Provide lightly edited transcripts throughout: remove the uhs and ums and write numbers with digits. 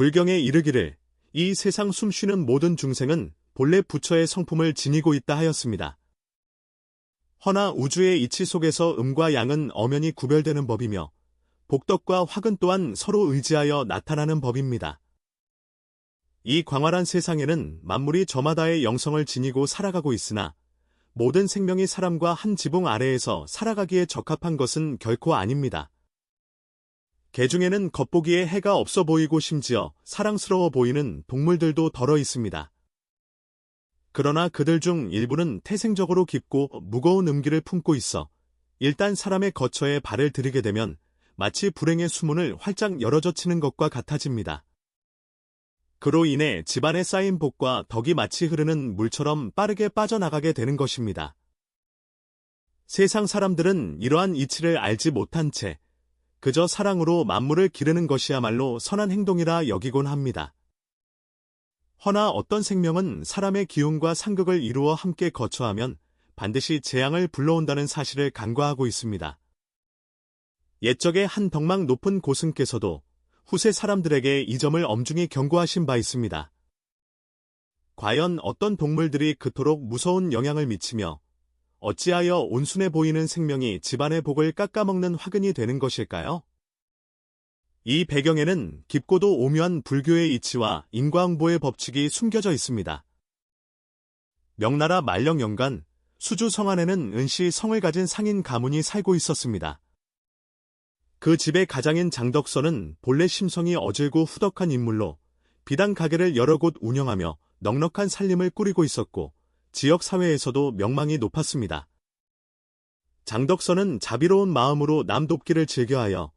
불경에 이르기를 이 세상 숨쉬는 모든 중생은 본래 부처의 성품을 지니고 있다 하였습니다. 허나 우주의 이치 속에서 음과 양은 엄연히 구별되는 법이며 복덕과 화근 또한 서로 의지하여 나타나는 법입니다. 이 광활한 세상에는 만물이 저마다의 영성을 지니고 살아가고 있으나 모든 생명이 사람과 한 지붕 아래에서 살아가기에 적합한 것은 결코 아닙니다. 개 중에는 겉보기에 해가 없어 보이고 심지어 사랑스러워 보이는 동물들도 덜어 있습니다. 그러나 그들 중 일부는 태생적으로 깊고 무거운 음기를 품고 있어 일단 사람의 거처에 발을 들이게 되면 마치 불행의 수문을 활짝 열어젖히는 것과 같아집니다. 그로 인해 집안에 쌓인 복과 덕이 마치 흐르는 물처럼 빠르게 빠져나가게 되는 것입니다. 세상 사람들은 이러한 이치를 알지 못한 채 그저 사랑으로 만물을 기르는 것이야말로 선한 행동이라 여기곤 합니다. 허나 어떤 생명은 사람의 기운과 상극을 이루어 함께 거처하면 반드시 재앙을 불러온다는 사실을 간과하고 있습니다. 옛적에 한 덕망 높은 고승께서도 후세 사람들에게 이 점을 엄중히 경고하신 바 있습니다. 과연 어떤 동물들이 그토록 무서운 영향을 미치며 어찌하여 온순해 보이는 생명이 집안의 복을 깎아먹는 화근이 되는 것일까요? 이 배경에는 깊고도 오묘한 불교의 이치와 인과응보의 법칙이 숨겨져 있습니다. 명나라 말령연간 수주 성안에는 은씨 성을 가진 상인 가문이 살고 있었습니다. 그 집의 가장인 장덕선은 본래 심성이 어질고 후덕한 인물로 비단 가게를 여러 곳 운영하며 넉넉한 살림을 꾸리고 있었고 지역 사회에서도 명망이 높았습니다. 장덕선은 자비로운 마음으로 남 돕기를 즐겨하여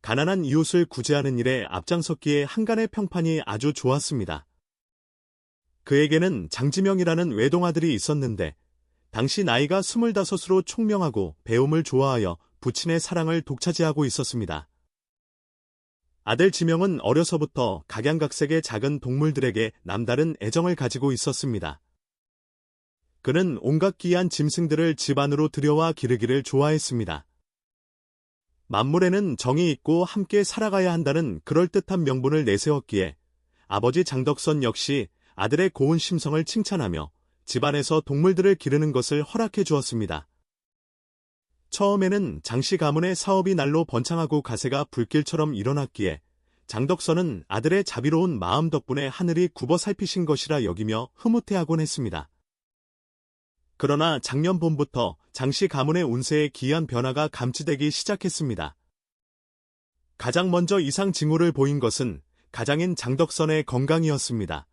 가난한 이웃을 구제하는 일에 앞장섰기에 한간의 평판이 아주 좋았습니다. 그에게는 장지명이라는 외동아들이 있었는데 당시 나이가 25으로 총명하고 배움을 좋아하여 부친의 사랑을 독차지하고 있었습니다. 아들 지명은 어려서부터 각양각색의 작은 동물들에게 남다른 애정을 가지고 있었습니다. 그는 온갖 귀한 짐승들을 집 안으로 들여와 기르기를 좋아했습니다. 만물에는 정이 있고 함께 살아가야 한다는 그럴듯한 명분을 내세웠기에 아버지 장덕선 역시 아들의 고운 심성을 칭찬하며 집안에서 동물들을 기르는 것을 허락해 주었습니다. 처음에는 장씨 가문의 사업이 날로 번창하고 가세가 불길처럼 일어났기에 장덕선은 아들의 자비로운 마음 덕분에 하늘이 굽어 살피신 것이라 여기며 흐뭇해하곤 했습니다. 그러나 작년 봄부터 장씨 가문의 운세에 기이한 변화가 감지되기 시작했습니다. 가장 먼저 이상 징후를 보인 것은 가장인 장덕선의 건강이었습니다.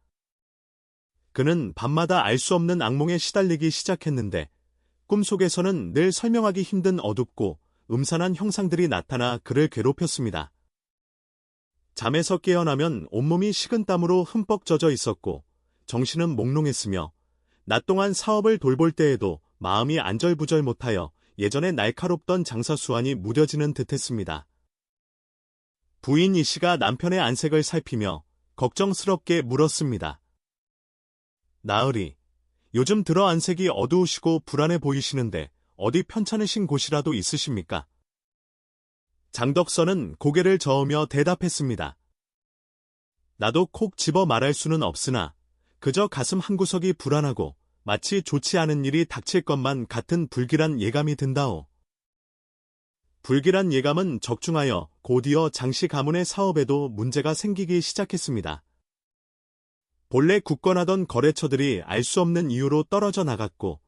그는 밤마다 알 수 없는 악몽에 시달리기 시작했는데 꿈속에서는 늘 설명하기 힘든 어둡고 음산한 형상들이 나타나 그를 괴롭혔습니다. 잠에서 깨어나면 온몸이 식은땀으로 흠뻑 젖어 있었고 정신은 몽롱했으며 낮 동안 사업을 돌볼 때에도 마음이 안절부절 못하여 예전에 날카롭던 장사 수완이 무뎌지는 듯했습니다. 부인 이씨가 남편의 안색을 살피며 걱정스럽게 물었습니다. 나으리, 요즘 들어 안색이 어두우시고 불안해 보이시는데 어디 편찮으신 곳이라도 있으십니까? 장덕선은 고개를 저으며 대답했습니다. 나도 콕 집어 말할 수는 없으나 그저 가슴 한구석이 불안하고 마치 좋지 않은 일이 닥칠 것만 같은 불길한 예감이 든다오. 불길한 예감은 적중하여 곧이어 장씨 가문의 사업에도 문제가 생기기 시작했습니다. 본래 굳건하던 거래처들이 알 수 없는 이유로 떨어져 나갔고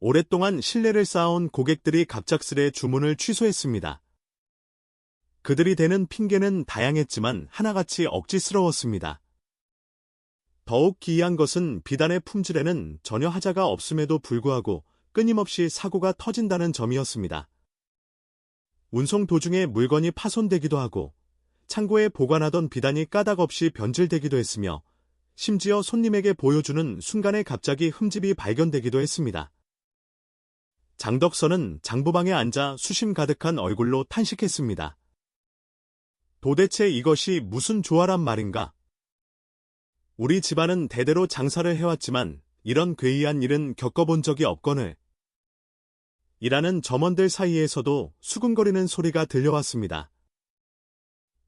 오랫동안 신뢰를 쌓아온 고객들이 갑작스레 주문을 취소했습니다. 그들이 대는 핑계는 다양했지만 하나같이 억지스러웠습니다. 더욱 기이한 것은 비단의 품질에는 전혀 하자가 없음에도 불구하고 끊임없이 사고가 터진다는 점이었습니다. 운송 도중에 물건이 파손되기도 하고 창고에 보관하던 비단이 까닭없이 변질되기도 했으며 심지어 손님에게 보여주는 순간에 갑자기 흠집이 발견되기도 했습니다. 장덕선은 장부방에 앉아 수심 가득한 얼굴로 탄식했습니다. 도대체 이것이 무슨 조화란 말인가? 우리 집안은 대대로 장사를 해왔지만 이런 괴이한 일은 겪어본 적이 없거늘. 이라는 점원들 사이에서도 수근거리는 소리가 들려왔습니다.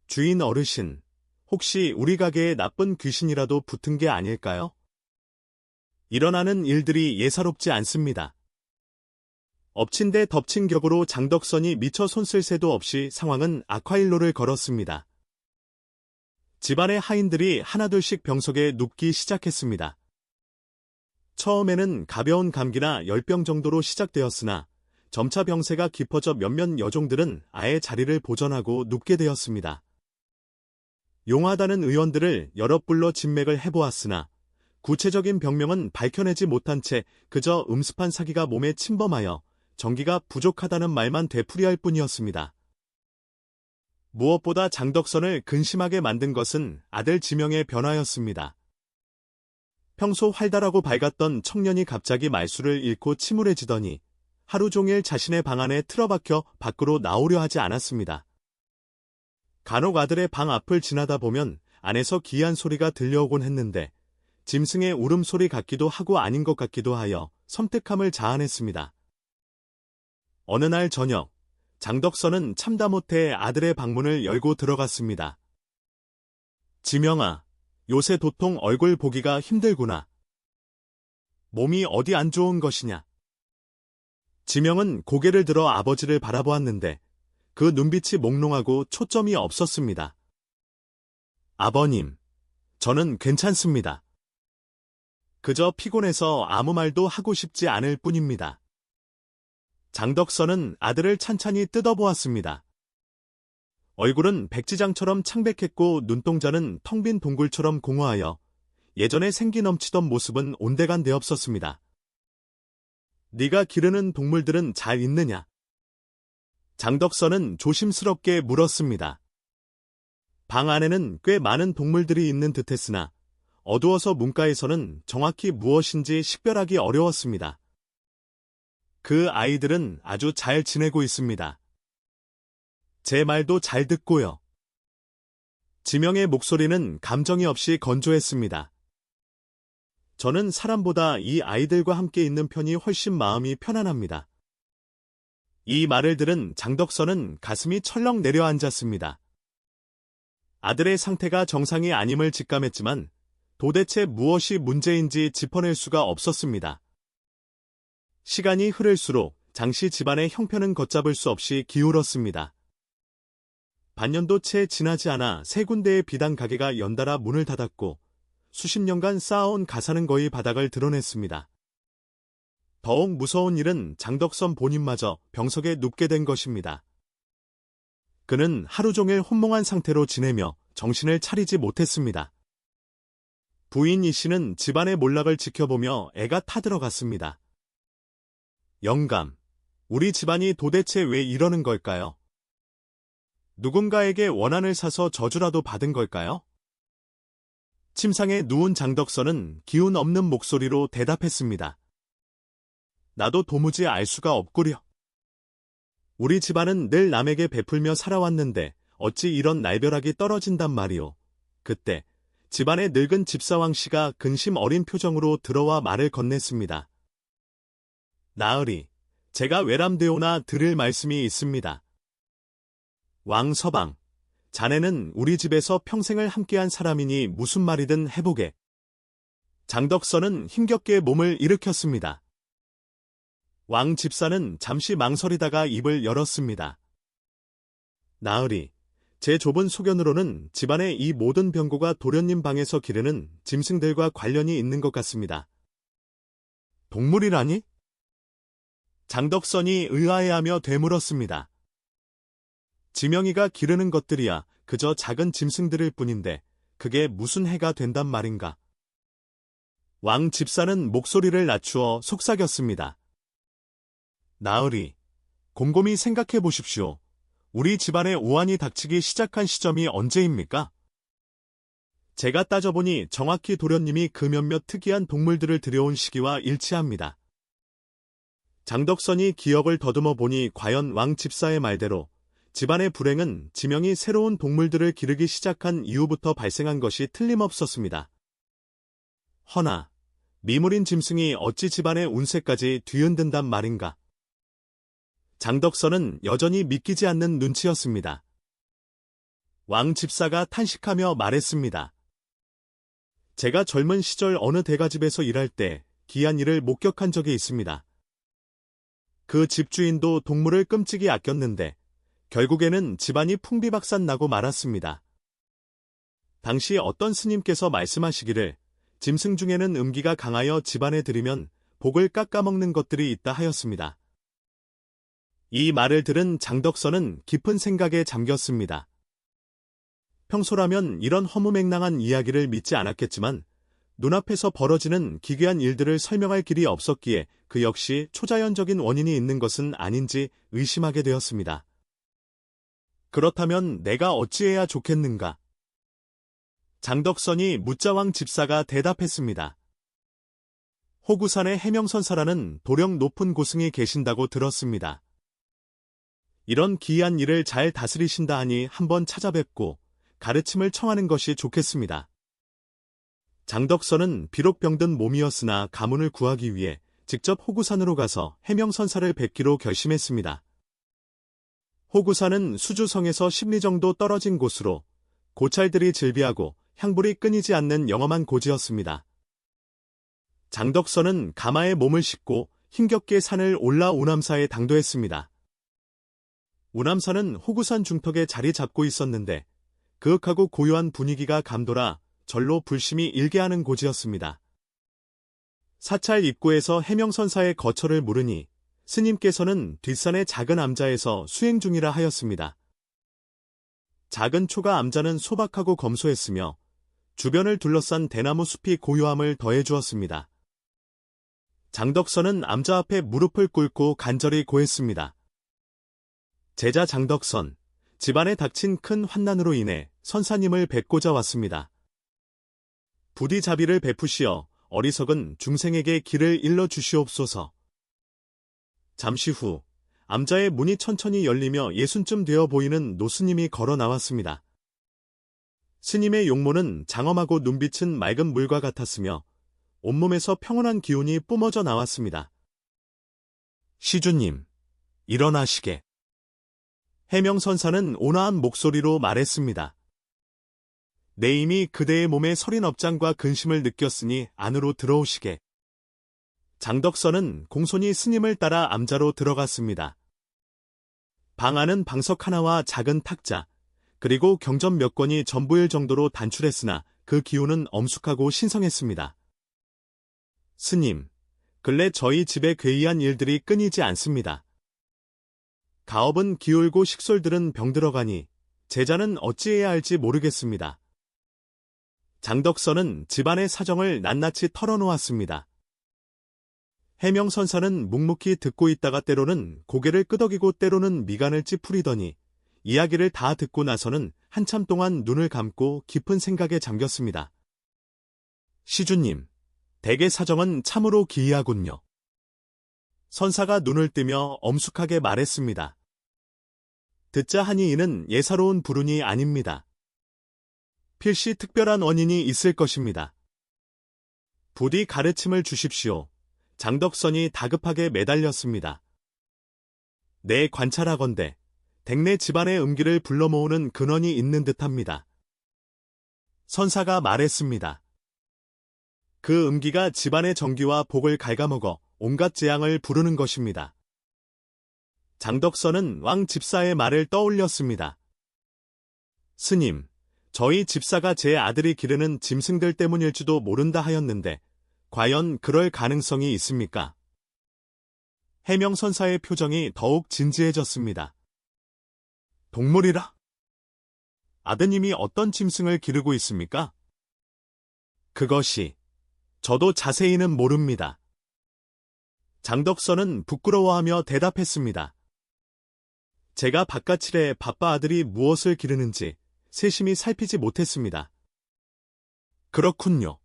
주인 어르신, 혹시 우리 가게에 나쁜 귀신이라도 붙은 게 아닐까요? 일어나는 일들이 예사롭지 않습니다. 엎친 데 덮친 격으로 장덕선이 미처 손쓸 새도 없이 상황은 악화일로를 걸었습니다. 집안의 하인들이 하나둘씩 병석에 눕기 시작했습니다. 처음에는 가벼운 감기나 열병 정도로 시작되었으나 점차 병세가 깊어져 몇몇 여종들은 아예 자리를 보전하고 눕게 되었습니다. 용하다는 의원들을 여러 불러 진맥을 해보았으나 구체적인 병명은 밝혀내지 못한 채 그저 음습한 사기가 몸에 침범하여 정기가 부족하다는 말만 되풀이할 뿐이었습니다. 무엇보다 장덕선을 근심하게 만든 것은 아들 지명의 변화였습니다. 평소 활달하고 밝았던 청년이 갑자기 말수를 잃고 침울해지더니 하루 종일 자신의 방 안에 틀어박혀 밖으로 나오려 하지 않았습니다. 간혹 아들의 방 앞을 지나다 보면 안에서 기이한 소리가 들려오곤 했는데 짐승의 울음소리 같기도 하고 아닌 것 같기도 하여 섬뜩함을 자아냈습니다. 어느 날 저녁, 장덕선은 참다 못해 아들의 방문을 열고 들어갔습니다. 지명아, 요새 도통 얼굴 보기가 힘들구나. 몸이 어디 안 좋은 것이냐? 지명은 고개를 들어 아버지를 바라보았는데 그 눈빛이 몽롱하고 초점이 없었습니다. 아버님, 저는 괜찮습니다. 그저 피곤해서 아무 말도 하고 싶지 않을 뿐입니다. 장덕선은 아들을 찬찬히 뜯어보았습니다. 얼굴은 백지장처럼 창백했고 눈동자는 텅 빈 동굴처럼 공허하여 예전에 생기 넘치던 모습은 온데간데 없었습니다. 네가 기르는 동물들은 잘 있느냐? 장덕선은 조심스럽게 물었습니다. 방 안에는 꽤 많은 동물들이 있는 듯했으나 어두워서 문가에서는 정확히 무엇인지 식별하기 어려웠습니다. 그 아이들은 아주 잘 지내고 있습니다. 제 말도 잘 듣고요. 지명의 목소리는 감정이 없이 건조했습니다. 저는 사람보다 이 아이들과 함께 있는 편이 훨씬 마음이 편안합니다. 이 말을 들은 장덕선은 가슴이 철렁 내려앉았습니다. 아들의 상태가 정상이 아님을 직감했지만 도대체 무엇이 문제인지 짚어낼 수가 없었습니다. 시간이 흐를수록 장씨 집안의 형편은 걷잡을 수 없이 기울었습니다. 반년도 채 지나지 않아 세 군데의 비단 가게가 연달아 문을 닫았고 수십 년간 쌓아온 가사는 거의 바닥을 드러냈습니다. 더욱 무서운 일은 장덕선 본인마저 병석에 눕게 된 것입니다. 그는 하루 종일 혼몽한 상태로 지내며 정신을 차리지 못했습니다. 부인 이 씨는 집안의 몰락을 지켜보며 애가 타들어갔습니다. 영감, 우리 집안이 도대체 왜 이러는 걸까요? 누군가에게 원한을 사서 저주라도 받은 걸까요? 침상에 누운 장덕선은 기운 없는 목소리로 대답했습니다. 나도 도무지 알 수가 없구려. 우리 집안은 늘 남에게 베풀며 살아왔는데 어찌 이런 날벼락이 떨어진단 말이오. 그때 집안의 늙은 집사왕 씨가 근심 어린 표정으로 들어와 말을 건넸습니다. 나으리, 제가 외람되오나 드릴 말씀이 있습니다. 왕서방, 자네는 우리 집에서 평생을 함께한 사람이니 무슨 말이든 해보게. 장덕선은 힘겹게 몸을 일으켰습니다. 왕 집사는 잠시 망설이다가 입을 열었습니다. 나으리, 제 좁은 소견으로는 집안의 이 모든 병고가 도련님 방에서 기르는 짐승들과 관련이 있는 것 같습니다. 동물이라니? 장덕선이 의아해하며 되물었습니다. 지명이가 기르는 것들이야 그저 작은 짐승들일 뿐인데 그게 무슨 해가 된단 말인가. 왕 집사는 목소리를 낮추어 속삭였습니다. 나으리, 곰곰이 생각해 보십시오. 우리 집안에 오한이 닥치기 시작한 시점이 언제입니까? 제가 따져보니 정확히 도련님이 그 몇몇 특이한 동물들을 들여온 시기와 일치합니다. 장덕선이 기억을 더듬어 보니 과연 왕 집사의 말대로 집안의 불행은 지명이 새로운 동물들을 기르기 시작한 이후부터 발생한 것이 틀림없었습니다. 허나 미물인 짐승이 어찌 집안의 운세까지 뒤흔든단 말인가. 장덕선은 여전히 믿기지 않는 눈치였습니다. 왕 집사가 탄식하며 말했습니다. 제가 젊은 시절 어느 대가집에서 일할 때 기이한 일을 목격한 적이 있습니다. 그 집주인도 동물을 끔찍이 아꼈는데 결국에는 집안이 풍비박산 나고 말았습니다. 당시 어떤 스님께서 말씀하시기를 짐승 중에는 음기가 강하여 집안에 들이면 복을 깎아먹는 것들이 있다 하였습니다. 이 말을 들은 장덕선은 깊은 생각에 잠겼습니다. 평소라면 이런 허무맹랑한 이야기를 믿지 않았겠지만 눈앞에서 벌어지는 기괴한 일들을 설명할 길이 없었기에 그 역시 초자연적인 원인이 있는 것은 아닌지 의심하게 되었습니다. 그렇다면 내가 어찌해야 좋겠는가? 장덕선이 묻자 왕 집사가 대답했습니다. 호구산에 해명선사라는 도령 높은 고승이 계신다고 들었습니다. 이런 기이한 일을 잘 다스리신다 하니 한번 찾아뵙고 가르침을 청하는 것이 좋겠습니다. 장덕선은 비록 병든 몸이었으나 가문을 구하기 위해 직접 호구산으로 가서 해명선사를 뵙기로 결심했습니다. 호구산은 수주성에서 10리 정도 떨어진 곳으로 고찰들이 즐비하고 향불이 끊이지 않는 영험한 고지였습니다. 장덕선은 가마에 몸을 싣고 힘겹게 산을 올라 우남사에 당도했습니다. 우남사는 호구산 중턱에 자리 잡고 있었는데 그윽하고 고요한 분위기가 감돌아 절로 불심이 일게 하는 고지였습니다. 사찰 입구에서 해명선사의 거처를 물으니 스님께서는 뒷산의 작은 암자에서 수행 중이라 하였습니다. 작은 초가 암자는 소박하고 검소했으며 주변을 둘러싼 대나무 숲이 고요함을 더해주었습니다. 장덕선은 암자 앞에 무릎을 꿇고 간절히 고했습니다. 제자 장덕선, 집안에 닥친 큰 환난으로 인해 선사님을 뵙고자 왔습니다. 부디 자비를 베푸시어 어리석은 중생에게 길을 일러주시옵소서. 잠시 후 암자의 문이 천천히 열리며 예순쯤 되어 보이는 노스님이 걸어 나왔습니다. 스님의 용모는 장엄하고 눈빛은 맑은 물과 같았으며 온몸에서 평온한 기운이 뿜어져 나왔습니다. 시주님, 일어나시게. 해명선사는 온화한 목소리로 말했습니다. 내 이미 그대의 몸에 서린 업장과 근심을 느꼈으니 안으로 들어오시게. 장덕선은 공손히 스님을 따라 암자로 들어갔습니다. 방 안은 방석 하나와 작은 탁자, 그리고 경전 몇 권이 전부일 정도로 단출했으나 그 기운은 엄숙하고 신성했습니다. 스님, 근래 저희 집에 괴이한 일들이 끊이지 않습니다. 가업은 기울고 식솔들은 병들어가니 제자는 어찌해야 할지 모르겠습니다. 장덕선은 집안의 사정을 낱낱이 털어놓았습니다. 해명선사는 묵묵히 듣고 있다가 때로는 고개를 끄덕이고 때로는 미간을 찌푸리더니 이야기를 다 듣고 나서는 한참 동안 눈을 감고 깊은 생각에 잠겼습니다. 시주님, 댁의 사정은 참으로 기이하군요. 선사가 눈을 뜨며 엄숙하게 말했습니다. 듣자 하니 이는 예사로운 불운이 아닙니다. 필시 특별한 원인이 있을 것입니다. 부디 가르침을 주십시오. 장덕선이 다급하게 매달렸습니다. 내 관찰하건대 댁내 집안의 음기를 불러 모으는 근원이 있는 듯합니다. 선사가 말했습니다. 그 음기가 집안의 정기와 복을 갉아먹어 온갖 재앙을 부르는 것입니다. 장덕선은 왕 집사의 말을 떠올렸습니다. 스님, 저희 집사가 제 아들이 기르는 짐승들 때문일지도 모른다 하였는데 과연 그럴 가능성이 있습니까? 해명선사의 표정이 더욱 진지해졌습니다. 동물이라? 아드님이 어떤 짐승을 기르고 있습니까? 그것이 저도 자세히는 모릅니다. 장덕선은 부끄러워하며 대답했습니다. 제가 바깥일에 바빠 아들이 무엇을 기르는지 세심히 살피지 못했습니다. 그렇군요.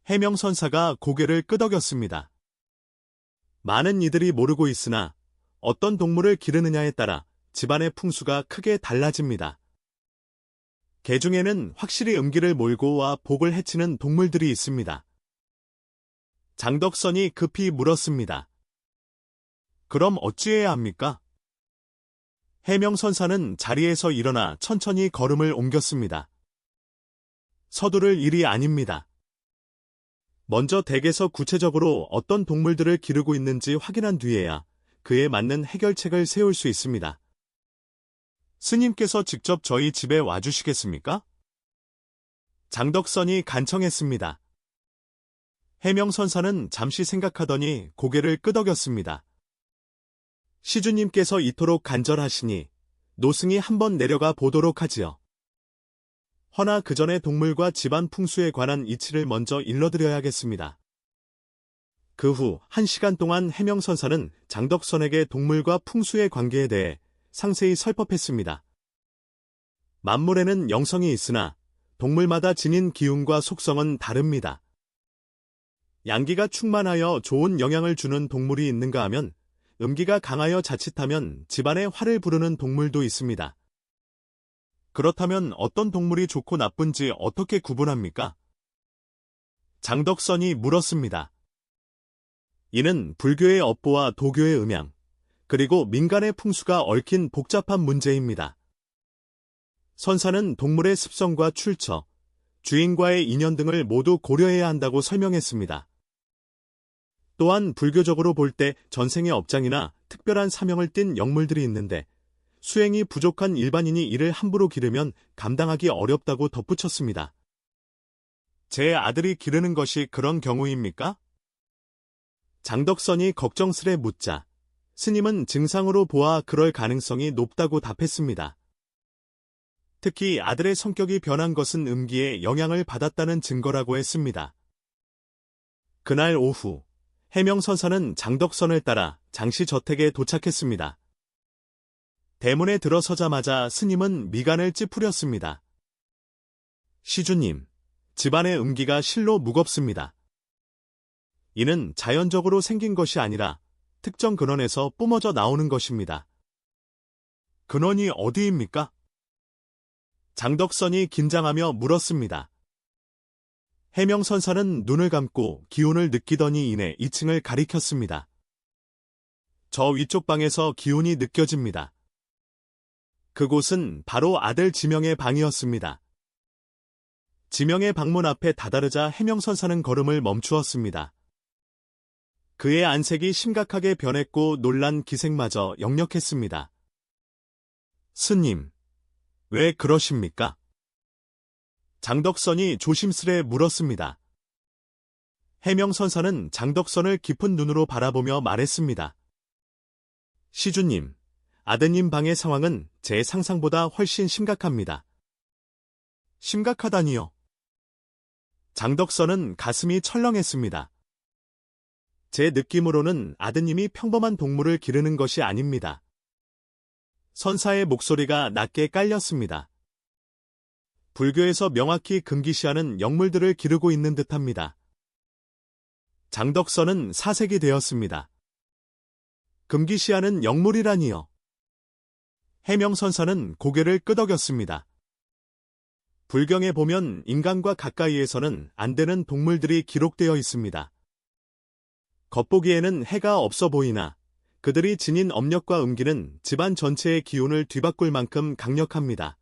해명선사가 고개를 끄덕였습니다. 많은 이들이 모르고 있으나 어떤 동물을 기르느냐에 따라 집안의 풍수가 크게 달라집니다. 개 중에는 확실히 음기를 몰고 와 복을 해치는 동물들이 있습니다. 장덕선이 급히 물었습니다. 그럼 어찌해야 합니까? 해명선사는 자리에서 일어나 천천히 걸음을 옮겼습니다. 서두를 일이 아닙니다. 먼저 댁에서 구체적으로 어떤 동물들을 기르고 있는지 확인한 뒤에야 그에 맞는 해결책을 세울 수 있습니다. 스님께서 직접 저희 집에 와주시겠습니까? 장덕선이 간청했습니다. 해명선사는 잠시 생각하더니 고개를 끄덕였습니다. 시주님께서 이토록 간절하시니 노승이 한번 내려가 보도록 하지요. 허나 그 전에 동물과 집안 풍수에 관한 이치를 먼저 일러드려야겠습니다. 그 후 1시간 동안 해명선사는 장덕선에게 동물과 풍수의 관계에 대해 상세히 설법했습니다. 만물에는 영성이 있으나 동물마다 지닌 기운과 속성은 다릅니다. 양기가 충만하여 좋은 영향을 주는 동물이 있는가 하면 음기가 강하여 자칫하면 집안에 화를 부르는 동물도 있습니다. 그렇다면 어떤 동물이 좋고 나쁜지 어떻게 구분합니까? 장덕선이 물었습니다. 이는 불교의 업보와 도교의 음양, 그리고 민간의 풍수가 얽힌 복잡한 문제입니다. 선사는 동물의 습성과 출처, 주인과의 인연 등을 모두 고려해야 한다고 설명했습니다. 또한 불교적으로 볼 때 전생의 업장이나 특별한 사명을 띤 영물들이 있는데 수행이 부족한 일반인이 이를 함부로 기르면 감당하기 어렵다고 덧붙였습니다. 제 아들이 기르는 것이 그런 경우입니까? 장덕선이 걱정스레 묻자 스님은 증상으로 보아 그럴 가능성이 높다고 답했습니다. 특히 아들의 성격이 변한 것은 음기에 영향을 받았다는 증거라고 했습니다. 그날 오후 해명선사는 장덕선을 따라 장씨 저택에 도착했습니다. 대문에 들어서자마자 스님은 미간을 찌푸렸습니다. 시주님, 집안의 음기가 실로 무겁습니다. 이는 자연적으로 생긴 것이 아니라 특정 근원에서 뿜어져 나오는 것입니다. 근원이 어디입니까? 장덕선이 긴장하며 물었습니다. 해명선사는 눈을 감고 기운을 느끼더니 이내 2층을 가리켰습니다. 저 위쪽 방에서 기운이 느껴집니다. 그곳은 바로 아들 지명의 방이었습니다. 지명의 방문 앞에 다다르자 해명선사는 걸음을 멈추었습니다. 그의 안색이 심각하게 변했고 놀란 기색마저 역력했습니다. 스님, 왜 그러십니까? 장덕선이 조심스레 물었습니다. 해명선사는 장덕선을 깊은 눈으로 바라보며 말했습니다. 시주님, 아드님 방의 상황은 제 상상보다 훨씬 심각합니다. 심각하다니요? 장덕선은 가슴이 철렁했습니다. 제 느낌으로는 아드님이 평범한 동물을 기르는 것이 아닙니다. 선사의 목소리가 낮게 깔렸습니다. 불교에서 명확히 금기시하는 영물들을 기르고 있는 듯합니다. 장덕선은 사색이 되었습니다. 금기시하는 영물이라니요. 해명선사는 고개를 끄덕였습니다. 불경에 보면 인간과 가까이에서는 안 되는 동물들이 기록되어 있습니다. 겉보기에는 해가 없어 보이나 그들이 지닌 업력과 음기는 집안 전체의 기운을 뒤바꿀 만큼 강력합니다.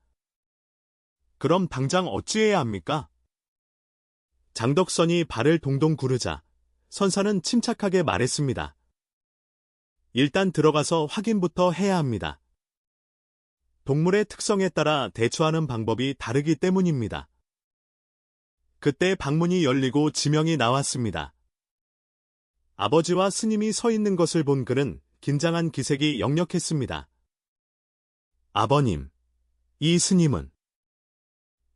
그럼 당장 어찌해야 합니까? 장덕선이 발을 동동 구르자 선사는 침착하게 말했습니다. 일단 들어가서 확인부터 해야 합니다. 동물의 특성에 따라 대처하는 방법이 다르기 때문입니다. 그때 방문이 열리고 지명이 나왔습니다. 아버지와 스님이 서 있는 것을 본 그는 긴장한 기색이 역력했습니다. 아버님, 이 스님은?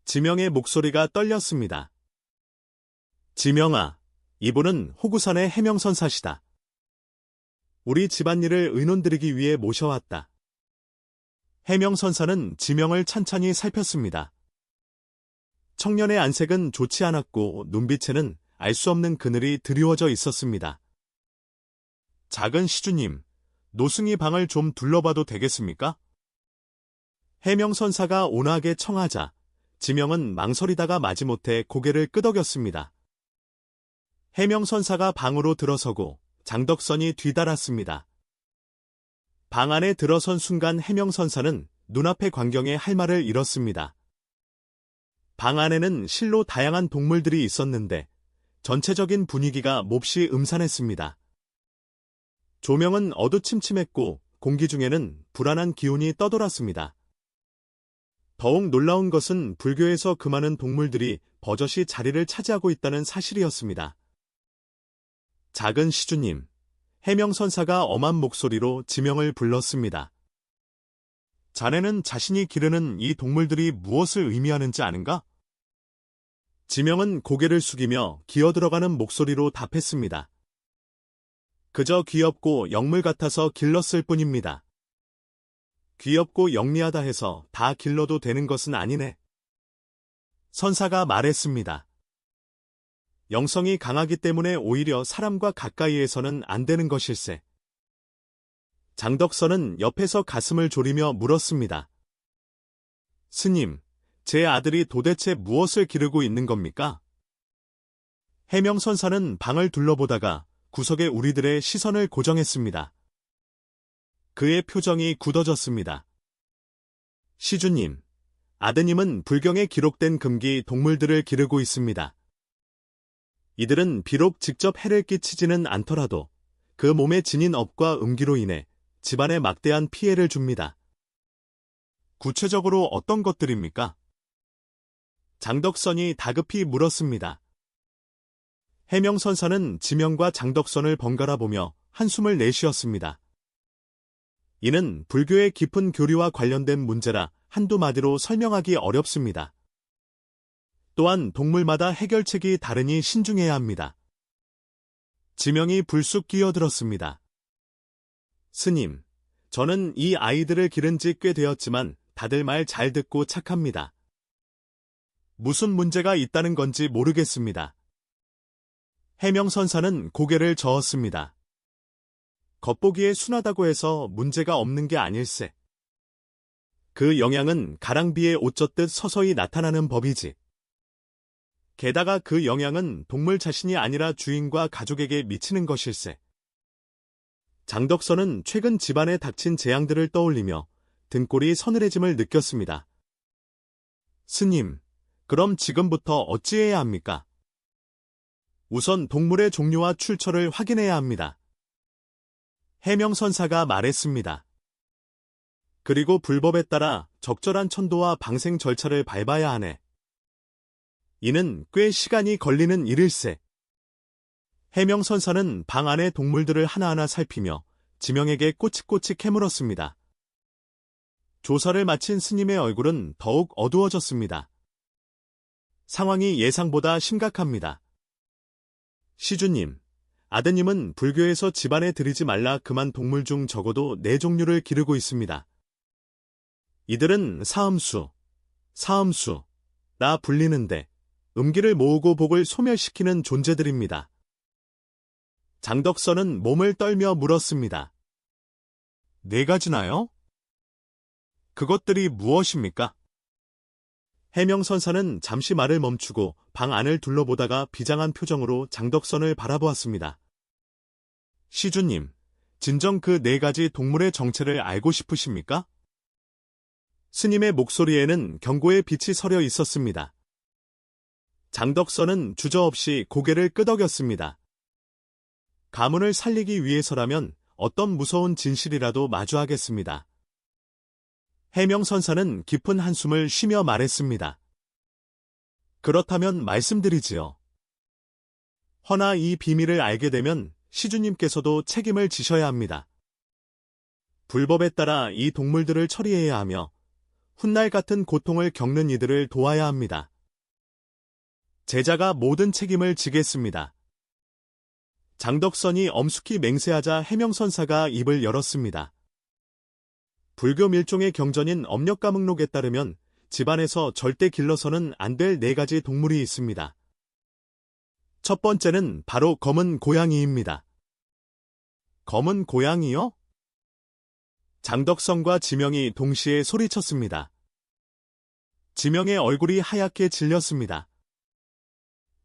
지명의 목소리가 떨렸습니다. 지명아, 이분은 호구산의 해명선사시다. 우리 집안일을 의논드리기 위해 모셔왔다. 해명선사는 지명을 찬찬히 살폈습니다. 청년의 안색은 좋지 않았고 눈빛에는 알 수 없는 그늘이 드리워져 있었습니다. 작은 시주님, 노승희 방을 좀 둘러봐도 되겠습니까? 해명선사가 온화하게 청하자 지명은 망설이다가 마지못해 고개를 끄덕였습니다. 해명선사가 방으로 들어서고 장덕선이 뒤따랐습니다. 방 안에 들어선 순간 해명선사는 눈앞의 광경에 할 말을 잃었습니다. 방 안에는 실로 다양한 동물들이 있었는데 전체적인 분위기가 몹시 음산했습니다. 조명은 어두침침했고 공기 중에는 불안한 기운이 떠돌았습니다. 더욱 놀라운 것은 불교에서 그 많은 동물들이 버젓이 자리를 차지하고 있다는 사실이었습니다. 작은 시주님, 해명선사가 엄한 목소리로 지명을 불렀습니다. 자네는 자신이 기르는 이 동물들이 무엇을 의미하는지 아는가? 지명은 고개를 숙이며 기어들어가는 목소리로 답했습니다. 그저 귀엽고 영물 같아서 길렀을 뿐입니다. 귀엽고 영리하다 해서 다 길러도 되는 것은 아니네. 선사가 말했습니다. 영성이 강하기 때문에 오히려 사람과 가까이에서는 안 되는 것일세. 장덕선은 옆에서 가슴을 졸이며 물었습니다. 스님, 제 아들이 도대체 무엇을 기르고 있는 겁니까? 해명선사는 방을 둘러보다가 구석에 우리들의 시선을 고정했습니다. 그의 표정이 굳어졌습니다. 시주님, 아드님은 불경에 기록된 금기 동물들을 기르고 있습니다. 이들은 비록 직접 해를 끼치지는 않더라도 그 몸에 지닌 업과 음기로 인해 집안에 막대한 피해를 줍니다. 구체적으로 어떤 것들입니까? 장덕선이 다급히 물었습니다. 해명선사는 지명과 장덕선을 번갈아 보며 한숨을 내쉬었습니다. 이는 불교의 깊은 교리와 관련된 문제라 한두 마디로 설명하기 어렵습니다. 또한 동물마다 해결책이 다르니 신중해야 합니다. 지명이 불쑥 끼어들었습니다. 스님, 저는 이 아이들을 기른 지 꽤 되었지만 다들 말 잘 듣고 착합니다. 무슨 문제가 있다는 건지 모르겠습니다. 해명선사는 고개를 저었습니다. 겉보기에 순하다고 해서 문제가 없는 게 아닐세. 그 영향은 가랑비에 옷 젖듯 서서히 나타나는 법이지. 게다가 그 영향은 동물 자신이 아니라 주인과 가족에게 미치는 것일세. 장덕선은 최근 집안에 닥친 재앙들을 떠올리며 등골이 서늘해짐을 느꼈습니다. 스님, 그럼 지금부터 어찌해야 합니까? 우선 동물의 종류와 출처를 확인해야 합니다. 해명선사가 말했습니다. 그리고 불법에 따라 적절한 천도와 방생 절차를 밟아야 하네. 이는 꽤 시간이 걸리는 일일세. 해명선사는 방 안의 동물들을 하나하나 살피며 지명에게 꼬치꼬치 캐물었습니다. 조사를 마친 스님의 얼굴은 더욱 어두워졌습니다. 상황이 예상보다 심각합니다. 시주님, 아드님은 불교에서 집안에 들이지 말라 금한 동물 중 적어도 4종류를 기르고 있습니다. 이들은 사음수, 나 불리는데 음기를 모으고 복을 소멸시키는 존재들입니다. 장덕선은 몸을 떨며 물었습니다. 4가지나요? 그것들이 무엇입니까? 해명선사는 잠시 말을 멈추고 방 안을 둘러보다가 비장한 표정으로 장덕선을 바라보았습니다. 시주님, 진정 그 4가지 동물의 정체를 알고 싶으십니까? 스님의 목소리에는 경고의 빛이 서려 있었습니다. 장덕선은 주저없이 고개를 끄덕였습니다. 가문을 살리기 위해서라면 어떤 무서운 진실이라도 마주하겠습니다. 해명선사는 깊은 한숨을 쉬며 말했습니다. 그렇다면 말씀드리지요. 허나 이 비밀을 알게 되면 시주님께서도 책임을 지셔야 합니다. 불법에 따라 이 동물들을 처리해야 하며 훗날 같은 고통을 겪는 이들을 도와야 합니다. 제자가 모든 책임을 지겠습니다. 장덕선이 엄숙히 맹세하자 해명선사가 입을 열었습니다. 불교 밀종의 경전인 엄력가목록에 따르면 집안에서 절대 길러서는 안 될 4가지 동물이 있습니다. 첫 번째는 바로 검은 고양이입니다. 검은 고양이요? 장덕선과 지명이 동시에 소리쳤습니다. 지명의 얼굴이 하얗게 질렸습니다.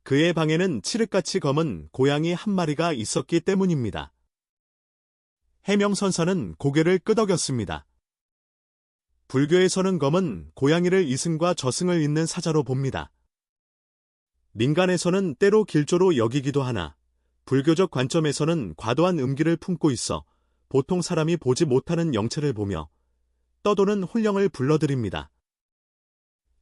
그의 방에는 칠흑같이 검은 고양이 한 마리가 있었기 때문입니다. 해명선사는 고개를 끄덕였습니다. 불교에서는 검은 고양이를 이승과 저승을 잇는 사자로 봅니다. 민간에서는 때로 길조로 여기기도 하나 불교적 관점에서는 과도한 음기를 품고 있어 보통 사람이 보지 못하는 영체를 보며 떠도는 혼령을 불러들입니다.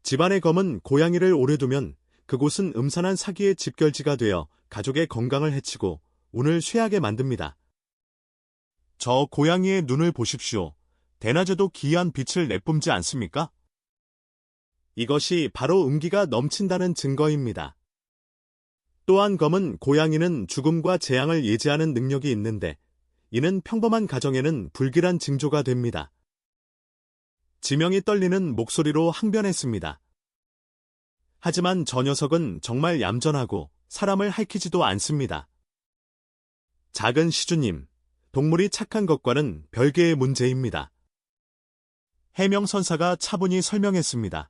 집안의 검은 고양이를 오래 두면 그곳은 음산한 사기의 집결지가 되어 가족의 건강을 해치고 운을 쇠하게 만듭니다. 저 고양이의 눈을 보십시오. 대낮에도 기이한 빛을 내뿜지 않습니까? 이것이 바로 음기가 넘친다는 증거입니다. 또한 검은 고양이는 죽음과 재앙을 예지하는 능력이 있는데 이는 평범한 가정에는 불길한 징조가 됩니다. 지명이 떨리는 목소리로 항변했습니다. 하지만 저 녀석은 정말 얌전하고 사람을 핥히지도 않습니다. 작은 시주님, 동물이 착한 것과는 별개의 문제입니다. 해명선사가 차분히 설명했습니다.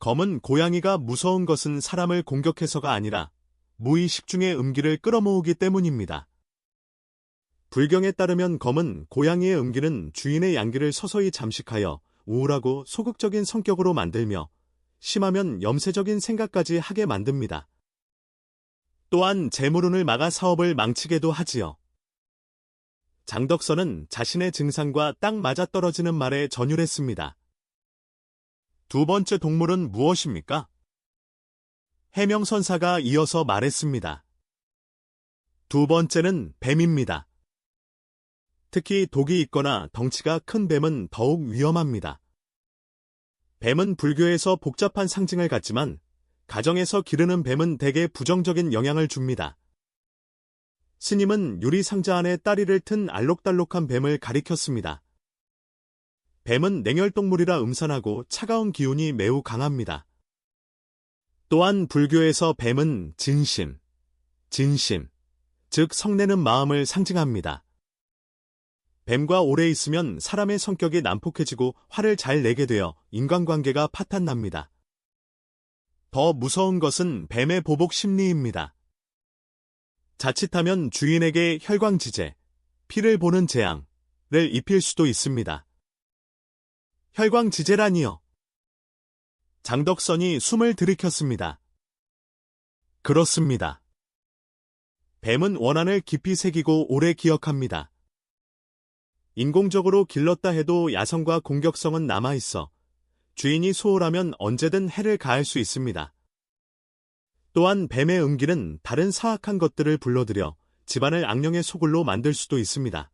검은 고양이가 무서운 것은 사람을 공격해서가 아니라 무의식 중에 음기를 끌어모으기 때문입니다. 불경에 따르면 검은 고양이의 음기는 주인의 양기를 서서히 잠식하여 우울하고 소극적인 성격으로 만들며 심하면 염세적인 생각까지 하게 만듭니다. 또한 재물운을 막아 사업을 망치게도 하지요. 장덕선은 자신의 증상과 딱 맞아떨어지는 말에 전율했습니다. 두 번째 동물은 무엇입니까? 해명선사가 이어서 말했습니다. 두 번째는 뱀입니다. 특히 독이 있거나 덩치가 큰 뱀은 더욱 위험합니다. 뱀은 불교에서 복잡한 상징을 갖지만 가정에서 기르는 뱀은 대개 부정적인 영향을 줍니다. 스님은 유리상자 안에 따리를 튼 알록달록한 뱀을 가리켰습니다. 뱀은 냉혈동물이라 음산하고 차가운 기운이 매우 강합니다. 또한 불교에서 뱀은 진심, 즉 성내는 마음을 상징합니다. 뱀과 오래 있으면 사람의 성격이 난폭해지고 화를 잘 내게 되어 인간관계가 파탄납니다. 더 무서운 것은 뱀의 보복 심리입니다. 자칫하면 주인에게 혈광지제, 피를 보는 재앙을 입힐 수도 있습니다. 혈광지제라니요. 장덕선이 숨을 들이켰습니다. 그렇습니다. 뱀은 원한을 깊이 새기고 오래 기억합니다. 인공적으로 길렀다 해도 야성과 공격성은 남아있어 주인이 소홀하면 언제든 해를 가할 수 있습니다. 또한 뱀의 음기는 다른 사악한 것들을 불러들여 집안을 악령의 소굴로 만들 수도 있습니다.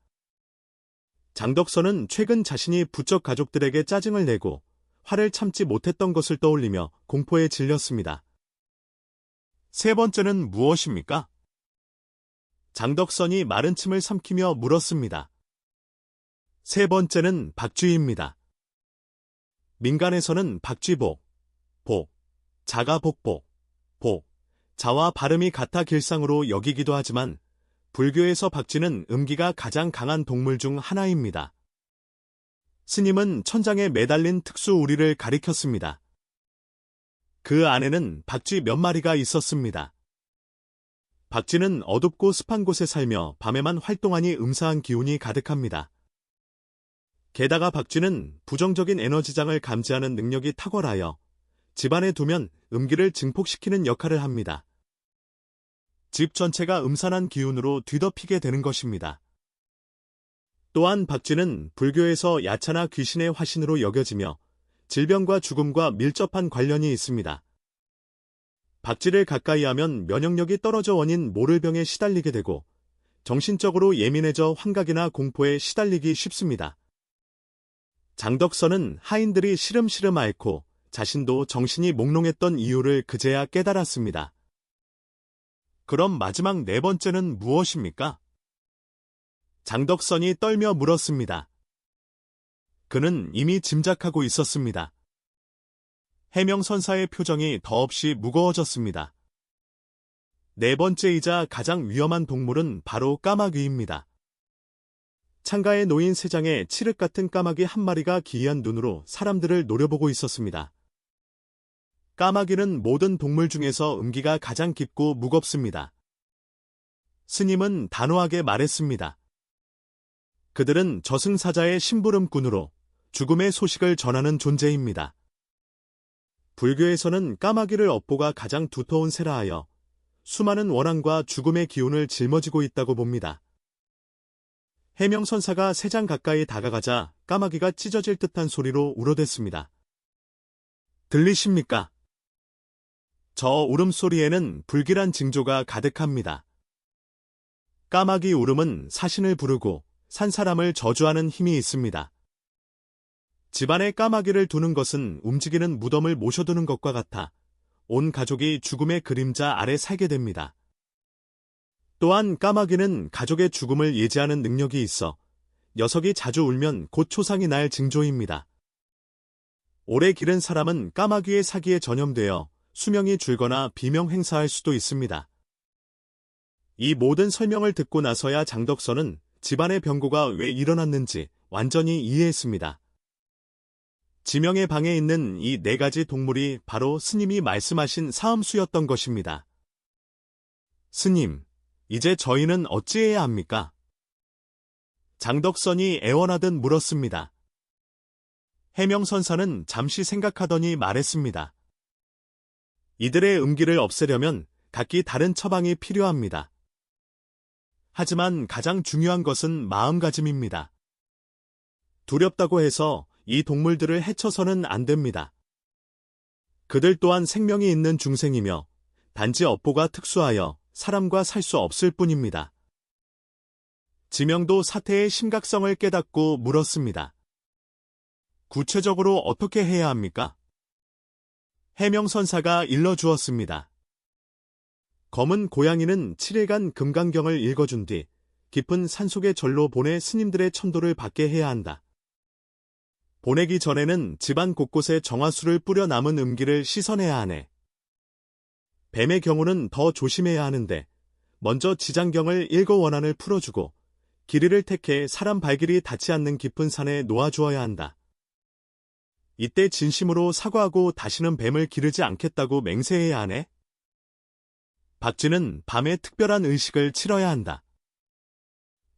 장덕선은 최근 자신이 부쩍 가족들에게 짜증을 내고 화를 참지 못했던 것을 떠올리며 공포에 질렸습니다. 세 번째는 무엇입니까? 장덕선이 마른 침을 삼키며 물었습니다. 세 번째는 박쥐입니다. 민간에서는 박쥐복, 복, 자가복복, 복, 자와 발음이 같아 길상으로 여기기도 하지만 불교에서 박쥐는 음기가 가장 강한 동물 중 하나입니다. 스님은 천장에 매달린 특수 우리를 가리켰습니다. 그 안에는 박쥐 몇 마리가 있었습니다. 박쥐는 어둡고 습한 곳에 살며 밤에만 활동하니 음사한 기운이 가득합니다. 게다가 박쥐는 부정적인 에너지장을 감지하는 능력이 탁월하여 집안에 두면 음기를 증폭시키는 역할을 합니다. 집 전체가 음산한 기운으로 뒤덮이게 되는 것입니다. 또한 박쥐는 불교에서 야차나 귀신의 화신으로 여겨지며 질병과 죽음과 밀접한 관련이 있습니다. 박쥐를 가까이 하면 면역력이 떨어져 원인 모를 병에 시달리게 되고 정신적으로 예민해져 환각이나 공포에 시달리기 쉽습니다. 장덕선은 하인들이 시름시름 앓고 자신도 정신이 몽롱했던 이유를 그제야 깨달았습니다. 그럼 마지막 네 번째는 무엇입니까? 장덕선이 떨며 물었습니다. 그는 이미 짐작하고 있었습니다. 해명선사의 표정이 더없이 무거워졌습니다. 네 번째이자 가장 위험한 동물은 바로 까마귀입니다. 창가에 놓인 세 장의 칠흑 같은 까마귀 한 마리가 기이한 눈으로 사람들을 노려보고 있었습니다. 까마귀는 모든 동물 중에서 음기가 가장 깊고 무겁습니다. 스님은 단호하게 말했습니다. 그들은 저승사자의 심부름꾼으로 죽음의 소식을 전하는 존재입니다. 불교에서는 까마귀를 업보가 가장 두터운 새라 하여 수많은 원한과 죽음의 기운을 짊어지고 있다고 봅니다. 해명선사가 3장 가까이 다가가자 까마귀가 찢어질 듯한 소리로 울어댔습니다. 들리십니까? 저 울음소리에는 불길한 징조가 가득합니다. 까마귀 울음은 사신을 부르고 산 사람을 저주하는 힘이 있습니다. 집안에 까마귀를 두는 것은 움직이는 무덤을 모셔두는 것과 같아 온 가족이 죽음의 그림자 아래 살게 됩니다. 또한 까마귀는 가족의 죽음을 예지하는 능력이 있어 녀석이 자주 울면 곧 초상이 날 징조입니다. 오래 기른 사람은 까마귀의 사기에 전염되어 수명이 줄거나 비명 행사할 수도 있습니다. 이 모든 설명을 듣고 나서야 장덕선은 집안의 병고가 왜 일어났는지 완전히 이해했습니다. 지명의 방에 있는 이 4가지 동물이 바로 스님이 말씀하신 사음수였던 것입니다. 스님, 이제 저희는 어찌해야 합니까? 장덕선이 애원하듯 물었습니다. 해명선사는 잠시 생각하더니 말했습니다. 이들의 음기를 없애려면 각기 다른 처방이 필요합니다. 하지만 가장 중요한 것은 마음가짐입니다. 두렵다고 해서 이 동물들을 해쳐서는 안 됩니다. 그들 또한 생명이 있는 중생이며 단지 업보가 특수하여 사람과 살 수 없을 뿐입니다. 지명도 사태의 심각성을 깨닫고 물었습니다. 구체적으로 어떻게 해야 합니까? 해명선사가 일러주었습니다. 검은 고양이는 7일간 금강경을 읽어준 뒤 깊은 산속의 절로 보내 스님들의 천도를 받게 해야 한다. 보내기 전에는 집안 곳곳에 정화수를 뿌려 남은 음기를 씻어내야 하네. 뱀의 경우는 더 조심해야 하는데 먼저 지장경을 읽어 원한을 풀어주고 길이를 택해 사람 발길이 닿지 않는 깊은 산에 놓아주어야 한다. 이때 진심으로 사과하고 다시는 뱀을 기르지 않겠다고 맹세해야 하네. 박쥐는 밤에 특별한 의식을 치러야 한다.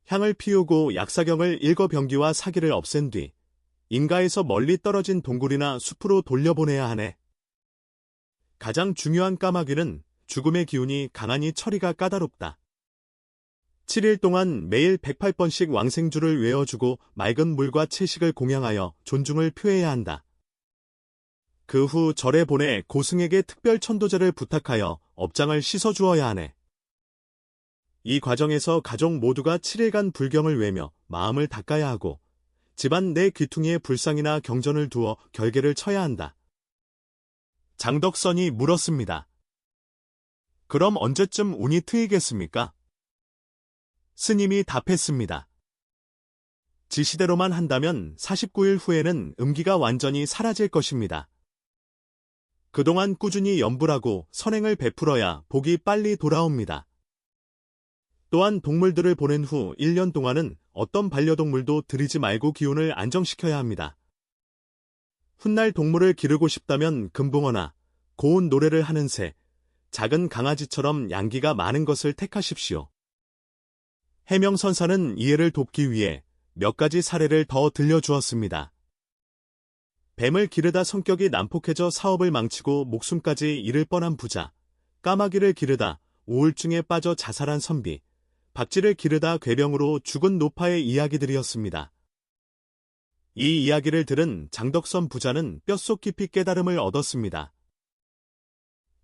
향을 피우고 약사경을 읽어 병기와 사기를 없앤 뒤 인가에서 멀리 떨어진 동굴이나 숲으로 돌려보내야 하네. 가장 중요한 까마귀는 죽음의 기운이 강하니 처리가 까다롭다. 7일 동안 매일 108번씩 왕생주를 외워주고 맑은 물과 채식을 공양하여 존중을 표해야 한다. 그 후 절에 보내 고승에게 특별 천도제를 부탁하여 업장을 씻어주어야 하네. 이 과정에서 가족 모두가 7일간 불경을 외며 마음을 닦아야 하고 집안 내 귀퉁이에 불상이나 경전을 두어 결계를 쳐야 한다. 장덕선이 물었습니다. 그럼 언제쯤 운이 트이겠습니까? 스님이 답했습니다. 지시대로만 한다면 49일 후에는 음기가 완전히 사라질 것입니다. 그동안 꾸준히 염불하고 선행을 베풀어야 복이 빨리 돌아옵니다. 또한 동물들을 보낸 후 1년 동안은 어떤 반려동물도 들이지 말고 기운을 안정시켜야 합니다. 훗날 동물을 기르고 싶다면 금붕어나 고운 노래를 하는 새, 작은 강아지처럼 양기가 많은 것을 택하십시오. 해명선사는 이해를 돕기 위해 몇 가지 사례를 더 들려주었습니다. 뱀을 기르다 성격이 난폭해져 사업을 망치고 목숨까지 잃을 뻔한 부자, 까마귀를 기르다 우울증에 빠져 자살한 선비, 박쥐를 기르다 궤병으로 죽은 노파의 이야기들이었습니다. 이 이야기를 들은 장덕선 부자는 뼛속 깊이 깨달음을 얻었습니다.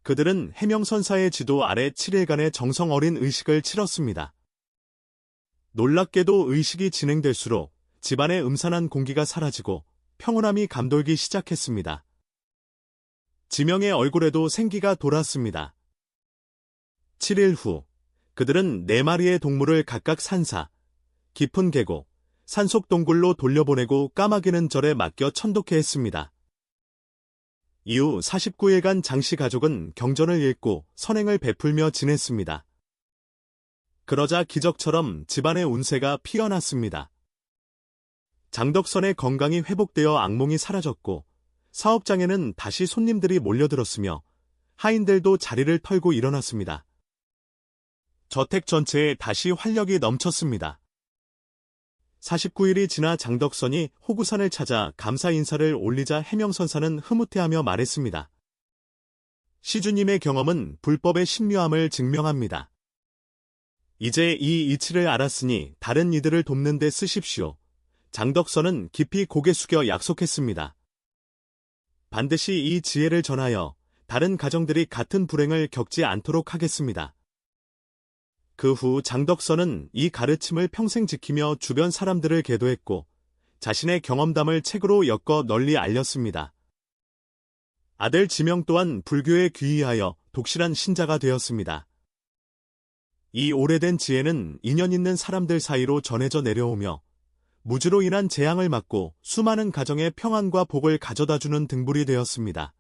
그들은 해명선사의 지도 아래 7일간의 정성 어린 의식을 치렀습니다. 놀랍게도 의식이 진행될수록 집안의 음산한 공기가 사라지고 평온함이 감돌기 시작했습니다. 지명의 얼굴에도 생기가 돌았습니다. 7일 후 그들은 4마리의 동물을 각각 산사, 깊은 계곡, 산속 동굴로 돌려보내고 까마귀는 절에 맡겨 천독해 했습니다. 이후 49일간 장씨 가족은 경전을 읽고 선행을 베풀며 지냈습니다. 그러자 기적처럼 집안의 운세가 피어났습니다. 장덕선의 건강이 회복되어 악몽이 사라졌고 사업장에는 다시 손님들이 몰려들었으며 하인들도 자리를 털고 일어났습니다. 저택 전체에 다시 활력이 넘쳤습니다. 49일이 지나 장덕선이 호구산을 찾아 감사 인사를 올리자 해명선사는 흐뭇해하며 말했습니다. 시주님의 경험은 불법의 신묘함을 증명합니다. 이제 이 이치를 알았으니 다른 이들을 돕는 데 쓰십시오. 장덕선은 깊이 고개 숙여 약속했습니다. 반드시 이 지혜를 전하여 다른 가정들이 같은 불행을 겪지 않도록 하겠습니다. 그 후 장덕선은 이 가르침을 평생 지키며 주변 사람들을 계도했고 자신의 경험담을 책으로 엮어 널리 알렸습니다. 아들 지명 또한 불교에 귀의하여 독실한 신자가 되었습니다. 이 오래된 지혜는 인연 있는 사람들 사이로 전해져 내려오며 무주로 인한 재앙을 막고 수많은 가정의 평안과 복을 가져다주는 등불이 되었습니다.